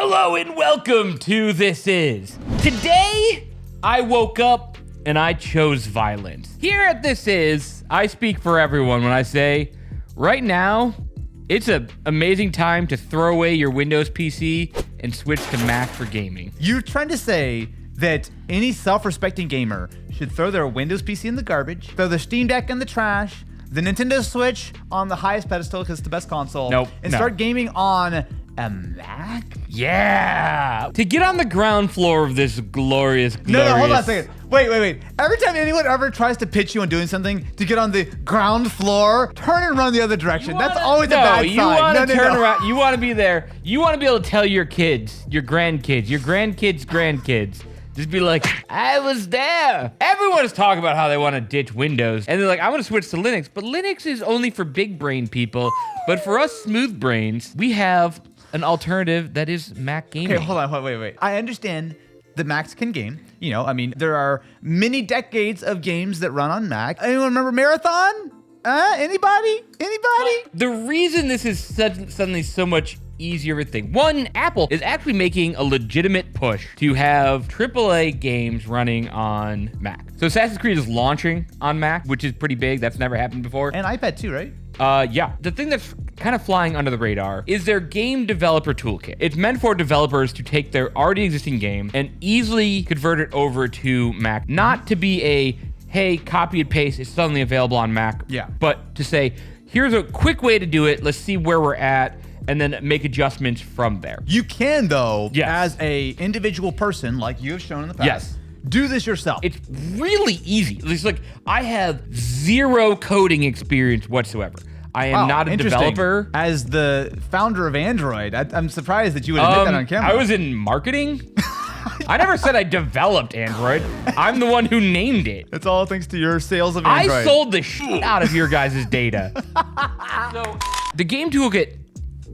Hello and welcome to This Is. Today, I woke up and I chose violence. Here at This Is, I speak for everyone when I say, right now, it's an amazing time to throw away your Windows PC and switch to Mac for gaming. You're trying to say that any self-respecting gamer should throw their Windows PC in the garbage, throw their Steam Deck in the trash, the Nintendo Switch on the highest pedestal because it's the best console, and start gaming on a Mac? Yeah! To get on the ground floor of this glorious. No, hold on a second. Wait. Every time anyone ever tries to pitch you on doing something to get on the ground floor, turn and run the other direction. That's always a bad sign. You want to turn around. You want to be there. You want to be able to tell your kids, your grandkids, just be like, I was there. Everyone is talking about how they want to ditch Windows. And they're like, I want to switch to Linux. But Linux is only for big brain people. But for us smooth brains, we have an alternative that is Mac gaming. Okay, hold on, wait. I understand that Macs can game. You know, I mean, there are many decades of games that run on Mac. Anyone remember Marathon? Anybody? The reason this is suddenly so much easier of a thing. One, Apple is actually making a legitimate push to have AAA games running on Mac. So Assassin's Creed is launching on Mac, which is pretty big. That's never happened before. And iPad too, right? Yeah. The thing that's kind of flying under the radar is their game developer toolkit. It's meant for developers to take their already existing game and easily convert it over to Mac. Not to be a, hey, copy and paste, it's suddenly available on Mac. Yeah. But to say, here's a quick way to do it. Let's see where we're at, and then make adjustments from there. You can, though, yes, as a individual person, like you have shown in the past. Yes. Do this yourself. It's really easy. It's like, I have zero coding experience whatsoever. I am not a developer. As the founder of Android, I'm surprised that you would admit that on camera. I was in marketing. I never said I developed Android. I'm the one who named it. It's all thanks to your sales of Android. I sold the shit out of your guys' data. So the game toolkit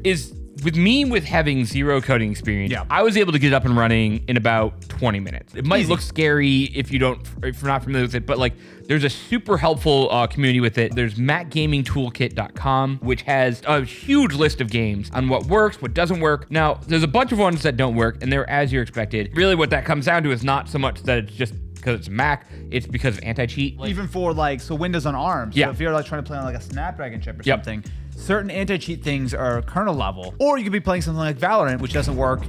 is, with having zero coding experience, I was able to get it up and running in about 20 minutes. It might look scary if you're not familiar with it, but like, there's a super helpful community with it. There's MacGamingToolkit.com, which has a huge list of games on what works, what doesn't work. Now, there's a bunch of ones that don't work, and they're as you expected. Really, what that comes down to is not so much that it's just because it's a Mac, it's because of anti-cheat. Even for so Windows on ARM. So if you're like trying to play on like a Snapdragon chip or something, certain anti-cheat things are kernel level. Or you could be playing something like Valorant, which doesn't work,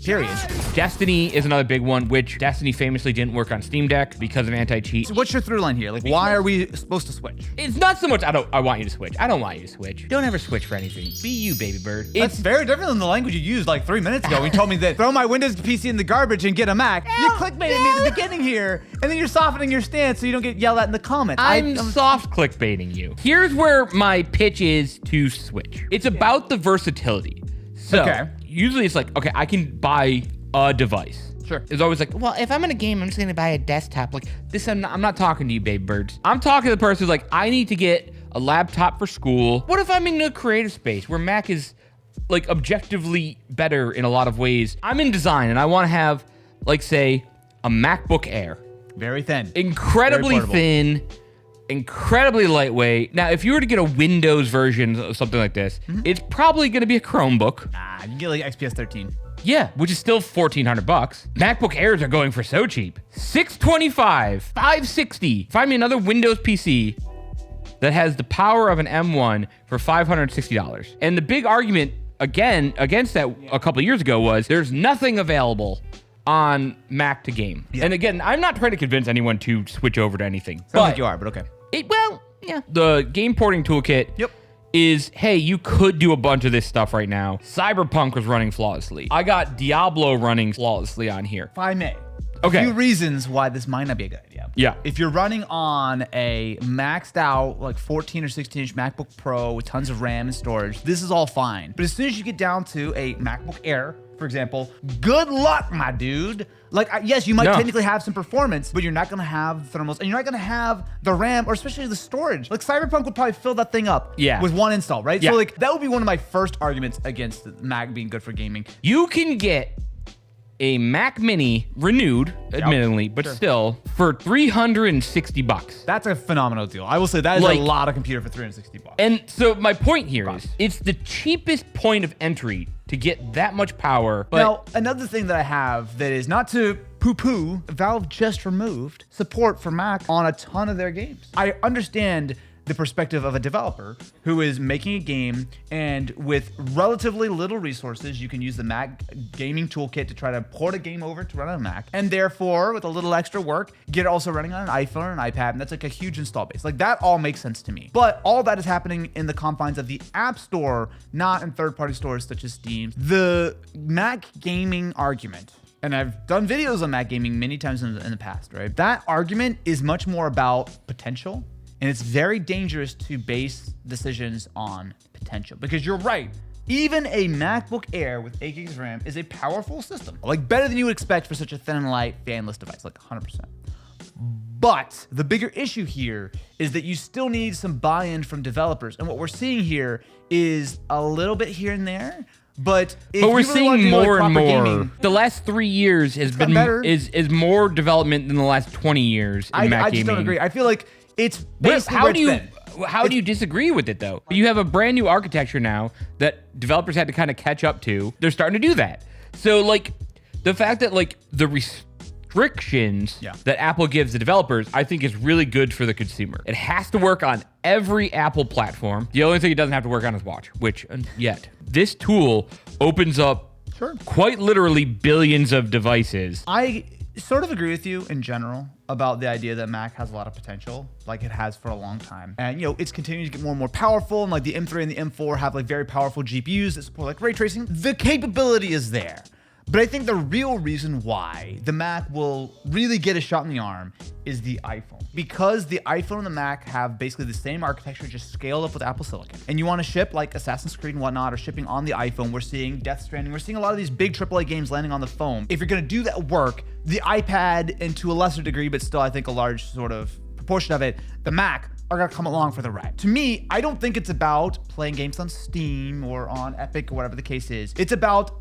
period. Destiny is another big one, which Destiny famously didn't work on Steam Deck because of anti-cheat. So what's your through line here? Like, why are we supposed to switch? It's not so much I want you to switch. I don't want you to switch. Don't ever switch for anything. Be you, baby bird. That's very different than the language you used like 3 minutes ago. When you told me that throw my Windows PC in the garbage and get a Mac. You clickbaited me at the beginning here, and then you're softening your stance so you don't get yelled at in the comments. I'm soft clickbaiting you. Here's where my pitch is to switch. It's about the versatility. So usually it's like, okay, I can buy a device. Sure. It's always like, well, if I'm gonna game, I'm just gonna buy a desktop. Like this, I'm not talking to you, baby birds. I'm talking to the person who's like, I need to get a laptop for school. What if I'm in a creative space where Mac is like objectively better in a lot of ways? I'm in design and I want to have, like, say, a MacBook Air. Very thin. Incredibly thin, incredibly lightweight. Now, if you were to get a Windows version of something like this, it's probably gonna be a Chromebook. Nah, you can get like XPS 13. Yeah, which is still $1,400 bucks. MacBook Airs are going for so cheap. $625, $560. Find me another Windows PC that has the power of an M1 for $560. And the big argument again against that a couple of years ago was there's nothing available on Mac to game. And again, I'm not trying to convince anyone to switch over to anything. Sounds like you are, but okay. The game porting toolkit is, hey, you could do a bunch of this stuff right now. Cyberpunk was running flawlessly. I got Diablo running flawlessly on here. If I may. Okay. A few reasons why this might not be a good idea. Yeah. If you're running on a maxed out like 14 or 16 inch MacBook Pro with tons of RAM and storage, this is all fine. But as soon as you get down to a MacBook Air, for example, good luck, my dude. Like, yes, you might technically have some performance, but you're not gonna have the thermals, and you're not gonna have the RAM, or especially the storage. Like, Cyberpunk would probably fill that thing up with one install, right? So, like, that would be one of my first arguments against Mac being good for gaming. You can get a Mac Mini renewed, admittedly, but still, for $360. That's a phenomenal deal. I will say that is a lot of computer for $360. And so my point here is, it's the cheapest point of entry to to get that much power. But now, another thing that I have that is not to poo-poo, Valve just removed support for Mac on a ton of their games. I understand the perspective of a developer who is making a game, and with relatively little resources, you can use the Mac gaming toolkit to try to port a game over to run on a Mac, and therefore, with a little extra work, get it also running on an iPhone or an iPad, and that's like a huge install base. Like, that all makes sense to me. But all that is happening in the confines of the App Store, not in third-party stores such as Steam. The Mac gaming argument, and I've done videos on Mac gaming many times in the past, right? That argument is much more about potential. And it's very dangerous to base decisions on potential, because you're right. Even a MacBook Air with 8 gigs of RAM is a powerful system, like better than you would expect for such a thin and light fanless device, like 100%. But the bigger issue here is that you still need some buy-in from developers. And what we're seeing here is a little bit here and there. But we're seeing more and more. Gaming, the last 3 years has been is more development than the last 20 years in Mac gaming. I just don't agree. I feel like it's basically how do you disagree with it though? You have a brand new architecture now that developers had to kind of catch up to. They're starting to do that. So like the fact that like the restrictions that Apple gives the developers, I think is really good for the consumer. It has to work on every Apple platform. The only thing it doesn't have to work on is Watch, which yet. This tool opens up quite literally billions of devices. I sort of agree with you in general about the idea that Mac has a lot of potential, like it has for a long time. And, you know, it's continuing to get more and more powerful, and like the M3 and the M4 have like very powerful GPUs that support like ray tracing. The capability is there. But I think the real reason why the Mac will really get a shot in the arm is the iPhone. Because the iPhone and the Mac have basically the same architecture, just scaled up with Apple Silicon. And you want to ship like Assassin's Creed and whatnot, or shipping on the iPhone. We're seeing Death Stranding. We're seeing a lot of these big AAA games landing on the phone. If you're going to do that work, the iPad, and to a lesser degree, but still I think a large sort of proportion of it, the Mac, are gonna come along for the ride. To me, I don't think it's about playing games on Steam or on Epic or whatever the case is. It's about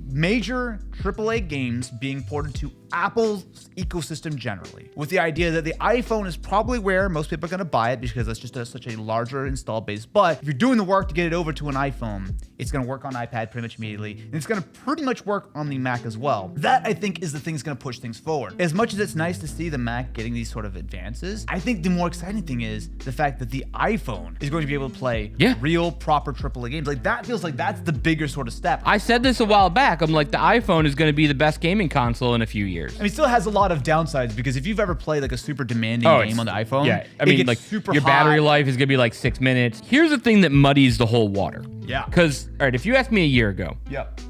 major AAA games being ported to Apple's ecosystem generally, with the idea that the iPhone is probably where most people are going to buy it because that's just such a larger install base. But if you're doing the work to get it over to an iPhone, it's going to work on iPad pretty much immediately, and it's going to pretty much work on the Mac as well. That, I think, is the thing that's going to push things forward. As much as it's nice to see the Mac getting these sort of advances, I think the more exciting thing is the fact that the iPhone is going to be able to play real, proper AAA games. Like, that feels like that's the bigger sort of step. I said this a while back. I'm like, the iPhone is going to be the best gaming console in a few years. I mean, it still has a lot of downsides, because if you've ever played like a super demanding game on the iPhone, I mean, like super your battery life is gonna be like 6 minutes. Here's the thing that muddies the whole water. Yeah. Because, all right, if you asked me a year ago,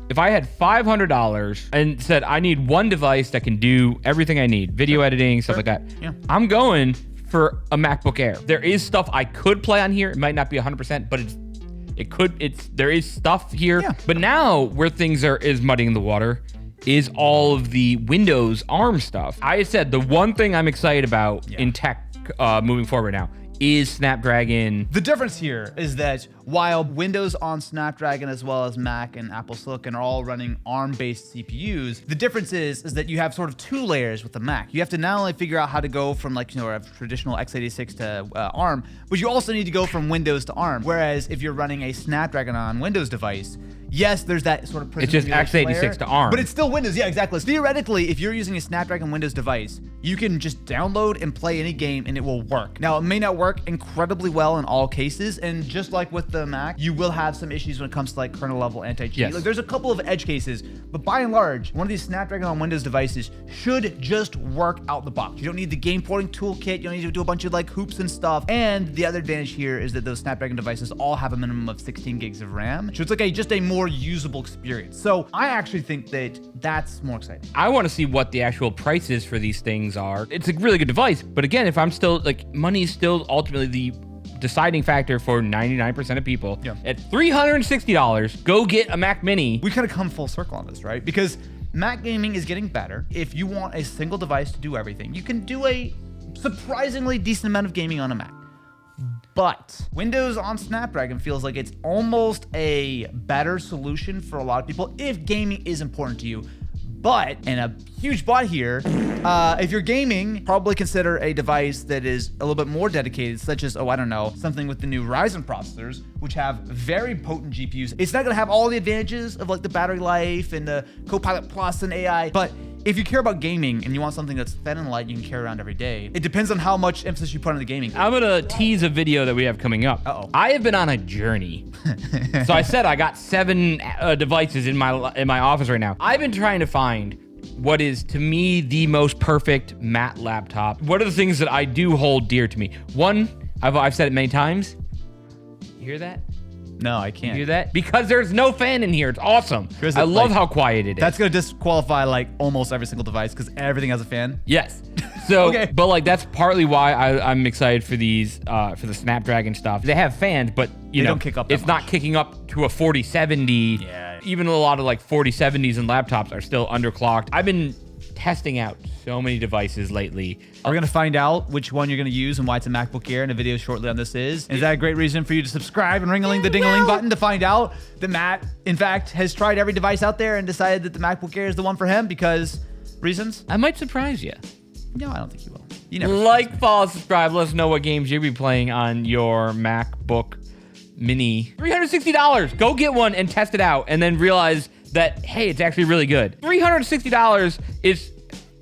if I had $500 and said I need one device that can do everything I need, video editing, stuff like that, I'm going for a MacBook Air. There is stuff I could play on here. It might not be 100%, but there is stuff here. Yeah. But now where things is muddying the water is all of the Windows ARM stuff. I said the one thing I'm excited about in tech moving forward now is Snapdragon. The difference here is that while Windows on Snapdragon as well as Mac and Apple Silicon are all running ARM-based CPUs, the difference is that you have sort of two layers with the Mac. You have to not only figure out how to go from like, a traditional x86 to ARM, but you also need to go from Windows to ARM. Whereas if you're running a Snapdragon on Windows device, yes, there's that sort of it's just x86 layer, to ARM. But it's still Windows. Yeah, exactly. So theoretically, if you're using a Snapdragon Windows device, you can just download and play any game and it will work. Now, it may not work incredibly well in all cases, and just like with the Mac, you will have some issues when it comes to like kernel level anti-cheat. Yes. Like, there's a couple of edge cases, but by and large, one of these Snapdragon on Windows devices should just work out the box. You don't need the game porting toolkit. You don't need to do a bunch of like hoops and stuff. And the other advantage here is that those Snapdragon devices all have a minimum of 16 gigs of RAM. So it's like just a more usable experience. So I actually think that that's more exciting. I want to see what the actual prices for these things are. It's a really good device, but again, if I'm still like, money is still ultimately the deciding factor for 99% of people. At $360, go get a Mac Mini. We kind of come full circle on this, right? Because Mac gaming is getting better. If you want a single device to do everything, you can do a surprisingly decent amount of gaming on a Mac. But Windows on Snapdragon feels like it's almost a better solution for a lot of people if gaming is important to you. But, and a huge but here, if you're gaming, probably consider a device that is a little bit more dedicated, such as, oh, I don't know, something with the new Ryzen processors, which have very potent GPUs. It's not gonna have all the advantages of like the battery life and the Copilot Plus and AI, but if you care about gaming and you want something that's thin and light you can carry around every day, it depends on how much emphasis you put on the gaming. I'm gonna tease a video that we have coming up. Uh-oh. I have been on a journey. So I said I got 7 devices in my office right now. I've been trying to find what is, to me, the most perfect matte laptop. What are the things that I do hold dear to me? One, I've said it many times. You hear that? No, I can't. You hear that? Because there's no fan in here. It's awesome. I love how quiet it is. That's gonna disqualify like almost every single device because everything has a fan. Yes. So, Okay. but like that's partly why I'm excited for these, for the Snapdragon stuff. They have fans, but you know, don't kick up that it's not kicking up to a 4070. Yeah. Even a lot of like 4070s and laptops are still underclocked. I've been testing out so many devices lately. We're gonna find out which one you're gonna use and why it's a MacBook Air in a video shortly on this is. Is that a great reason for you to subscribe and ring-a-ling the ding-a-ling button to find out that Matt, in fact, has tried every device out there and decided that the MacBook Air is the one for him because reasons? I might surprise you. No, I don't think you will. You never. Like, follow, subscribe. Let us know what games you'll be playing on your MacBook Mini. $360. Go get one and test it out and then realize that, hey, it's actually really good. $360 is,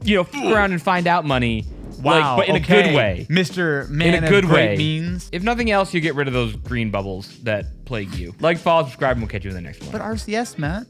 you know, fuck around and find out money. Wow, like, but in a good way. Mr. Man In a good of great way. means. If nothing else, you get rid of those green bubbles that plague you. Like, follow, subscribe, and we'll catch you in the next one. But RCS, Matt.